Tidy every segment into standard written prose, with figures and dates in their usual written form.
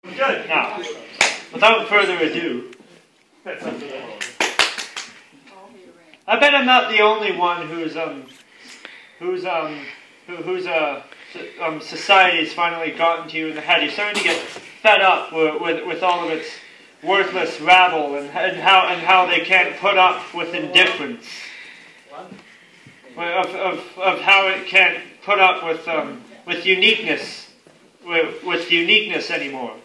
Good. Now, without further ado, I bet I'm not the only one who's society's finally gotten to you in the head. You're starting to get fed up with all of its worthless rabble and how they can't put up with indifference. Of how it can't put up with uniqueness, with uniqueness anymore.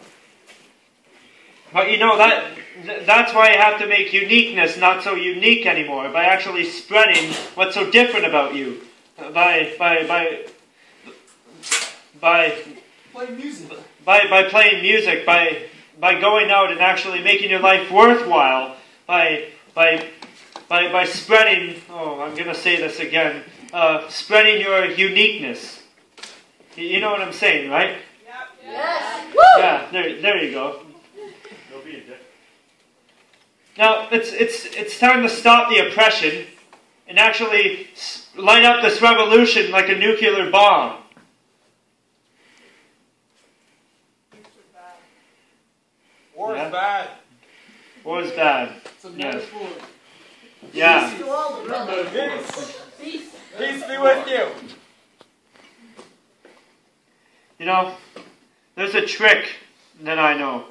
But you know that's why you have to make uniqueness not so unique anymore, by actually spreading what's so different about you, by playing music, by going out and actually making your life worthwhile, by spreading. Oh, I'm going to say this again. Spreading your uniqueness. You know what I'm saying, right? Yep. Yes. Woo! Yeah. There you go. Now it's time to stop the oppression and actually light up this revolution like a nuclear bomb. War is bad. War is bad. Yes. Yeah. Peace be with you. You know, there's a trick that I know.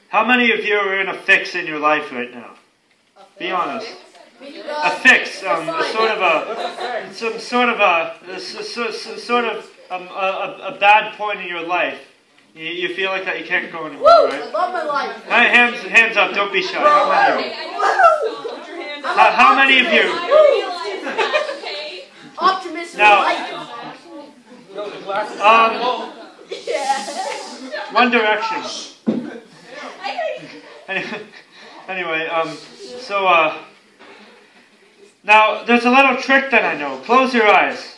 How many of you are in a fix in your life right now? Be honest. A fix, a bad point in your life. You feel like that you can't go anymore, right? I love my life. Hands up, don't be shy. How many of you? Optimism. Now, One Direction. Anyway, now there's a little trick that I know. Close your eyes.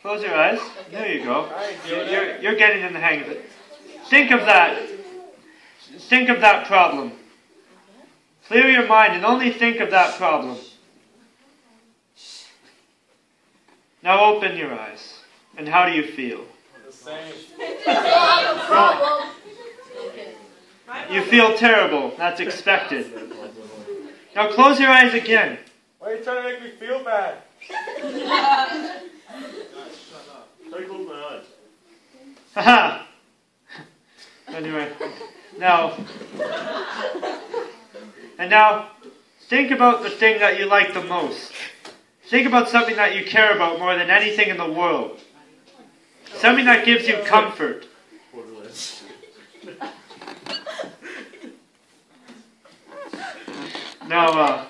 Close your eyes. There you go. You're getting in the hang of it. Think of that. Think of that problem. Clear your mind and only think of that problem. Now open your eyes. And how do you feel? The same. You feel terrible. That's expected. Now close your eyes again. Why are you trying to make me feel bad? Try to close my eyes. Haha. Anyway, now think about the thing that you like the most. Think about something that you care about more than anything in the world. Something that gives you comfort. Now,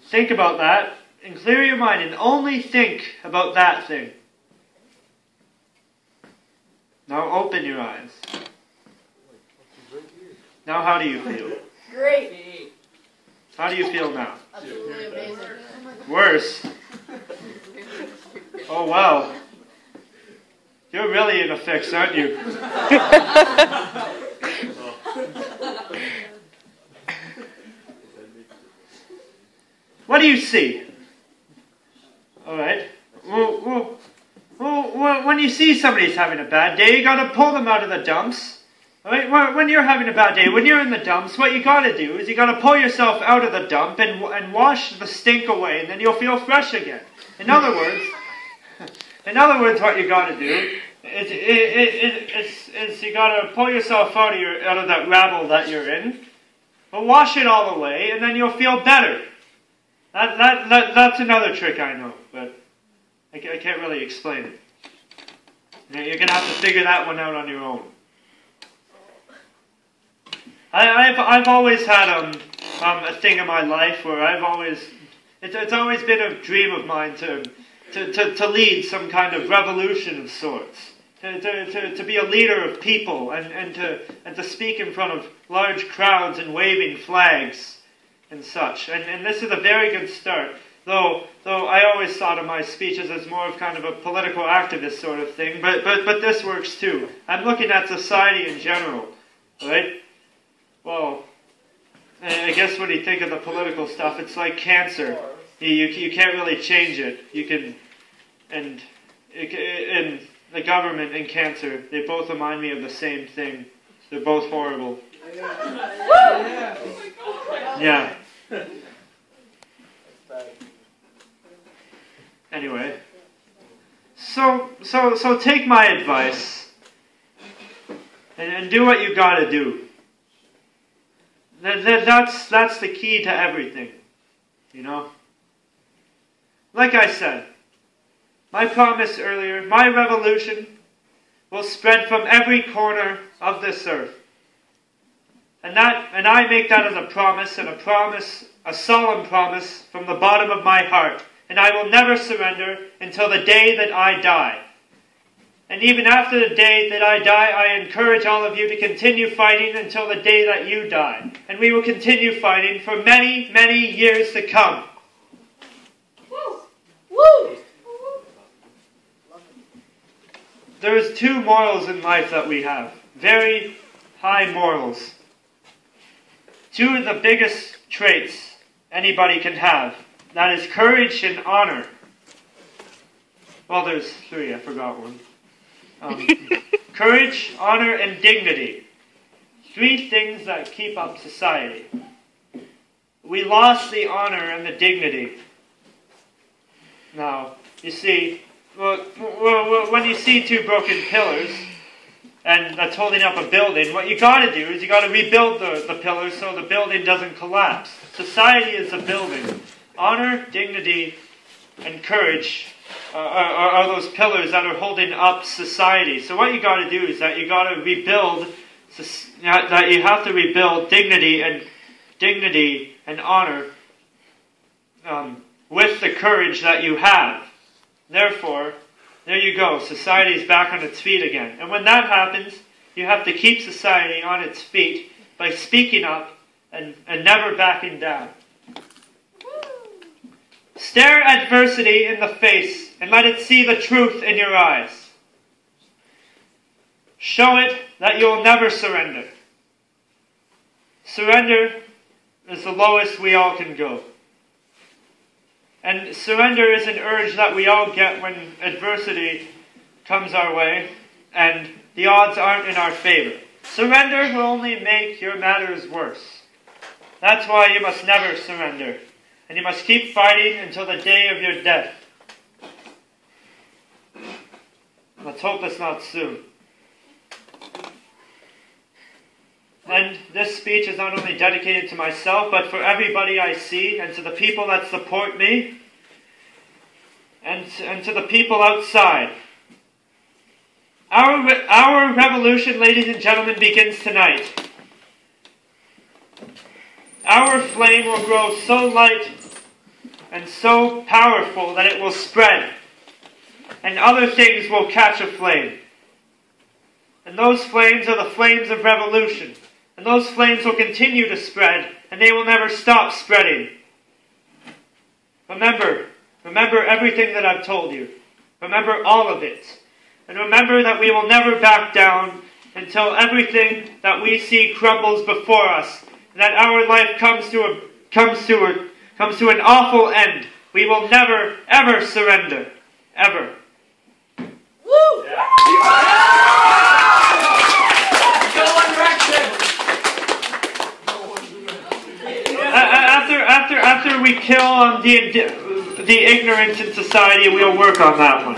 think about that and clear your mind and only think about that thing. Now open your eyes. Now how do you feel? Great. How do you feel now? Absolutely amazing. Worse. Oh wow. You're really in a fix, aren't you? What do you see? Alright. Well, when you see somebody's having a bad day, you gotta pull them out of the dumps. Alright? When you're having a bad day, when you're in the dumps, what you gotta do is you gotta pull yourself out of the dump and wash the stink away, and then you'll feel fresh again. In other words, what you gotta do is you gotta pull yourself out of that rabble that you're in, but wash it all away, and then you'll feel better. That's another trick I know, but I can't really explain it. You're going to have to figure that one out on your own. I've always had a thing in my life where it's always been a dream of mine to lead some kind of revolution of sorts. To be a leader of people and to speak in front of large crowds and waving flags and such. And this is a very good start. Though I always thought of my speeches as more of kind of a political activist sort of thing, but this works too. I'm looking at society in general, right? Well, I guess when you think of the political stuff, it's like cancer. You can't really change it. You can, and the government and cancer, they both remind me of the same thing. They're both horrible. Yeah. Anyway. So take my advice and do what you gotta do. That's the key to everything. You know? Like I said, my promise earlier, my revolution will spread from every corner of this earth. And I make that as a promise, a solemn promise from the bottom of my heart. And I will never surrender until the day that I die. And even after the day that I die, I encourage all of you to continue fighting until the day that you die. And we will continue fighting for many, many years to come. Woo! Woo! There is two morals in life that we have. Very high morals. Two of the biggest traits anybody can have. That is courage and honor. Well, there's three. I forgot one. Courage, honor, and dignity. Three things that keep up society. We lost the honor and the dignity. Now, you see, when you see two broken pillars, and that's holding up a building, what you got to do is you got to rebuild the pillars so the building doesn't collapse. Society is a building. Honor, dignity, and courage are those pillars that are holding up society. So what you got to do is that you got to rebuild. That you have to rebuild dignity and honor with the courage that you have. Therefore, there you go. Society is back on its feet again. And when that happens, you have to keep society on its feet by speaking up and never backing down. Stare adversity in the face and let it see the truth in your eyes. Show it that you will never surrender. Surrender is the lowest we all can go. And surrender is an urge that we all get when adversity comes our way and the odds aren't in our favor. Surrender will only make your matters worse. That's why you must never surrender. And you must keep fighting until the day of your death. Let's hope it's not soon. And this speech is not only dedicated to myself, but for everybody I see, and to the people that support me, and to the people outside. Our revolution, ladies and gentlemen, begins tonight. Our flame will grow so light and so powerful that it will spread, and other things will catch a flame. And those flames are the flames of revolution. And those flames will continue to spread, and they will never stop spreading. Remember everything that I've told you. Remember all of it. And remember that we will never back down until everything that we see crumbles before us, and that our life comes to an awful end. We will never, ever surrender. Ever. Woo! After we kill the ignorance in society, we'll work on that one.